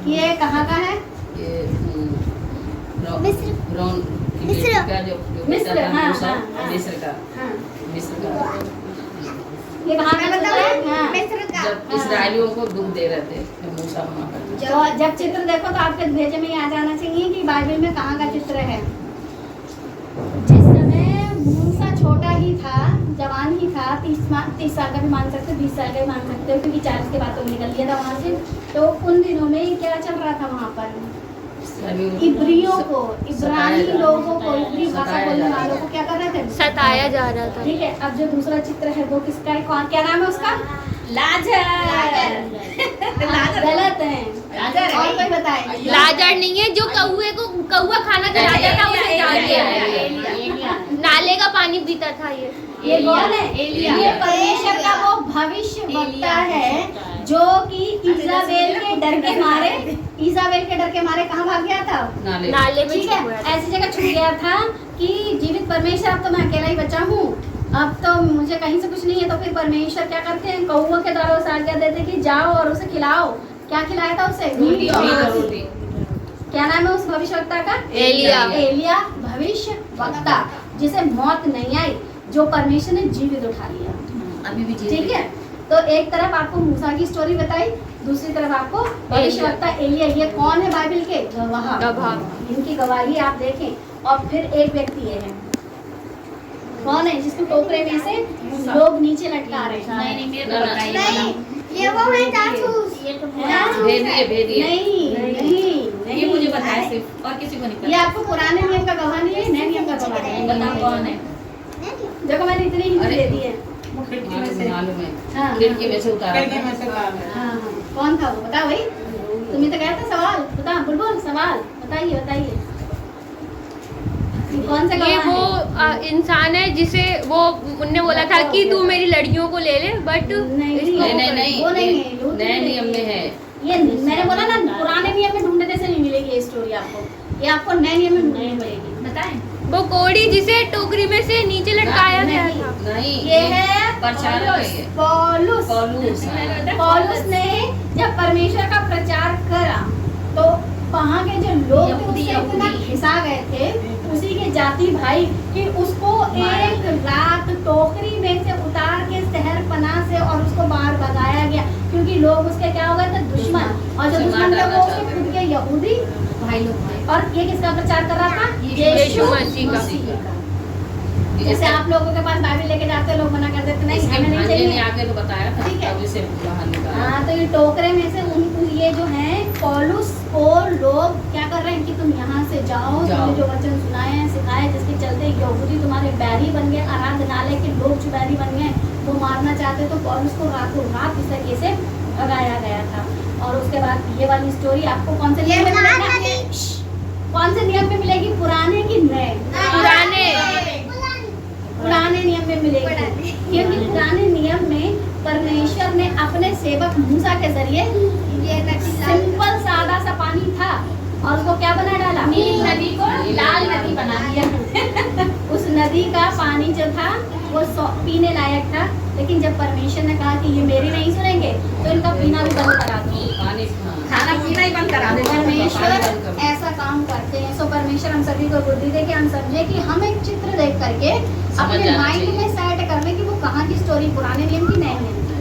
ये कहाँ का है? ये मिस्र। फिरौन की मिस्र। बेटी का जो मिस्र, बेटा था हाँ, मूसा, हाँ, हाँ। मिस्र का ये कहाँ का चित्र है? हाँ। मिस्र का। जब इसराइलियों को दुख दे रहे थे जब मूसा वहाँ पर था। तो जब चित्र देखो तो आपके भेजे में आ जाना चाहिए कि बाइबल में कहाँ का चित्र है। जिस समय मूसा छोटा ही था, जवान ही था, 30 साल का भी मान सकते हो, 20 साल का भी मान सकते हो, क्योंकि 40 के बाद तो निकल गया था वहाँ से। तो उन दिनों में क्या चल रहा था वहाँ पर? इब्रियों को, इब्रानी लोगों को, इब्री भाषा बोलने वालों को क्या कर रहे थे? सताया जा रहा था। ठीक है। अब जो दूसरा चित्र है वो किसका है? कौन, क्या नाम है उसका? लाजर। गलत है। और कोई बताए? लाजर नहीं है, जो कौआ खाना खिलाता था उसे डाल दिया। नाले का पानी पीता था ये कौन है? ये परमेश्वर का वो भविष्य वक्ता है जो कि इजाबेल के डर के मारे कहाँ भाग गया था? नाले में ठीक है। छुप गया था। ऐसी जगह छुप गया था कि जीवित परमेश्वर, अब तो मैं अकेला ही बचा हूँ, अब तो मुझे कहीं से कुछ नहीं है। तो फिर परमेश्वर क्या करते हैं? कौओं के द्वारा उसे आज्ञा देते कि जाओ और उसे खिलाओ। क्या खिलाया था उसे? रोटी और रोटी। क्या नाम है उस भविष्यवक्ता का? एलिया भविष्य वक्ता, जिसे मौत नहीं आई, जो परमेश्वर ने जीवित उठा लिया। अभी भी ठीक है। तो एक तरफ आपको मूसा की स्टोरी बताई, दूसरी तरफ आपको भविष्यवक्ता एलिया। ये कौन है बाइबल के? गवाह। इनकी गवाही आप देखें। और फिर एक व्यक्ति ये है, कौन है जिसको टोकरे में से लोग नीचे लटका रहे हैं? नहीं, ये वो है जासूस। भेदिए नहीं, ये मुझे बताया सिर्फ, और किसी को नहीं ये पता। आपको पुराने नियम का गवाह नहीं है, नए नियम का गवाह है। बताओ कौन है? देखो मैंने इतनी हिंदी दे दी है। मालूम है, हाँ, खिड़की में से उतारा खिड़की में से हाँ, हाँ। कौन था वो? बताओ भाई, तुम्हें तो कहता सवाल बता, बुलबुल सवाल बताइए। कौन सा ये गवाह वो है? इंसान है जिसे वो उनने बोला था कि तू मेरी लड़कियों को ले ले, बट नहीं, नहीं, वो नहीं है, लूट नए नहीं नियम में है। ये मैंने बोला ना, पुराने नियम में ढूंढने से नहीं मिलेगी ये स्टोरी आपको, ये आपको नए नियम में ढूंढनी पड़ेगी। बताएं। वो कोड़ी जिसे टोकरी में से नीचे लटकाया गया नहीं। था। नहीं, ये है प्रचारक है ये। पौलुस। पौलुस ने जब परमेश्वर का प्रचार करा तो वहाँ के जो लोग थे उससे इतना घिसा गए थे, उसी के जाति भाई, कि उसको एक रात टोकरी में से उतार के शहर पनाह से और उसको बाहर भगाया गया, क्योंकि लोग उसके क्या हो गए थे? दुश्मन। और जो दुश्मन थे वो उसके खुद के यहूदी भाई लोग थे। और ये किसका प्रचार कर रहा था? यीशु मसीह का। जैसे आप लोगों के पास बाइबल लेके जाते हैं, लोग मना कर देते नहीं, हमें नहीं ने चाहिए। आगे तो बताया था, ठीक है। तब इसे बाहर निकाला। हाँ, तो ये टोकरे में से ये जो है पौलुस को लोग क्या कर रहे हैं कि तुम यहाँ से जाओ, तुमने जो वचन सुनाए हैं, सिखाए, जिसके चलते यहूदी तुम्हारे बैरी बन गए, आराधनालय के लोग जो बैरी बन गए, वो मारना चाहते, तो पौलुस को रातों रात इस तरीके से भगाया गया था। और उसके बाद ये वाली स्टोरी आपको कौन से नियम में मिलेगी? कौन से नियम में मिलेगी? पुराने की नए? पुराने नियम में मिलेगी, क्योंकि पुराने नियम में परमेश्वर ने अपने सेवक मूसा के जरिए ये सिंपल सादा सा पानी था और उसको क्या बना डाला? नील नदी को लाल नदी बना दिया। उस नदी का पानी जो था वो पीने लायक था, लेकिन जब परमेश्वर ने कहा कि ये मेरी नहीं सुनेंगे तो इनका पीना भी बंद करा दो, खाना पीना ही बंद करा दे। परमेश्वर ऐसा काम करते हैं। सो परमेश्वर हम सभी को बुद्धि दे कि हम समझे कि हम एक चित्र देख करके अपने माइंड में सेट कर लें कि वो कहाँ की स्टोरी, पुराने नियम की नए नियम की।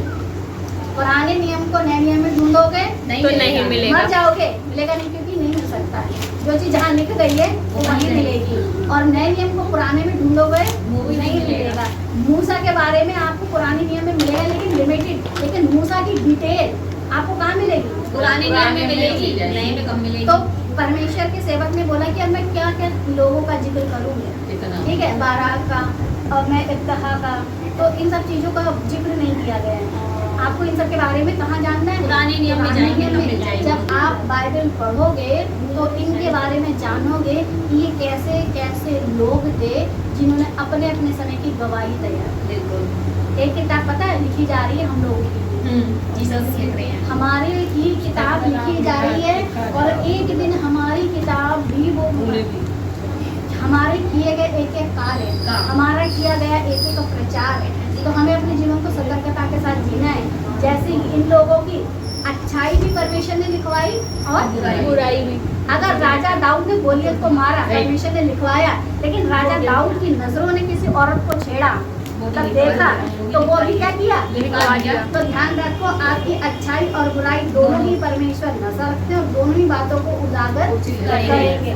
पुराने नियम को नए नियम में ढूंढोगे तो नहीं मिलेगा। मर जाओगे, मिलेगा नहीं, क्योंकि नहीं मिल सकता है। जो चीज जहाँ लिख गई है वो वहीं मिलेगी, और नए नियम को पुराने में ढूंढोगे वो नहीं मिलेगा। मूसा के बारे में आपको पुराने नियम में मिलेगा, लेकिन लिमिटेड। लेकिन मूसा की डिटेल आपको कहाँ मिलेगी? पुराने नियम में मिलेगी, नए में कम मिलेगी। तो परमेश्वर के सेवक ने बोला कि अब मैं क्या क्या लोगों का जिक्र करूँगी, ठीक है, बाराक का और मैं इब्तहा का, तो इन सब चीज़ों का जिक्र नहीं किया गया है। आपको इन सब के बारे में कहाँ जानना है? पुराने नियम में जाएंगे तो मिल जाएगी। जब आप बाइबल पढ़ोगे तो इनके बारे में जानोगे कि ये कैसे कैसे लोग थे जिन्होंने अपने अपने समय की गवाही तैयार की। बिल्कुल। एक किताब पता है लिखी जा रही है हम लोगों की, जीसस लिख रहे हैं। हमारे ही किताब लिखी जा रही है, और एक दिन हमारी किताब भी वो हमारे किए गए एक एक कार्य, हमारा किया गया एक एक प्रचार है। तो हमें अपने जीवन को सतर्कता के साथ जीना है। जैसे इन लोगों की अच्छाई भी परमेश्वर ने लिखवाई और बुराई भी। अगर राजा दाऊद ने गोलियत को मारा, परमेश्वर ने लिखवाया, लेकिन राजा दाऊद की नजरों ने किसी औरत को छेड़ा, तब देखा, तो वो भी क्या किया? लिखवा दिया। तो ध्यान रखो, आपकी अच्छाई और बुराई दोनों ही परमेश्वर नजर रखते हैं और दोनों ही बातों को उजागर करेंगे।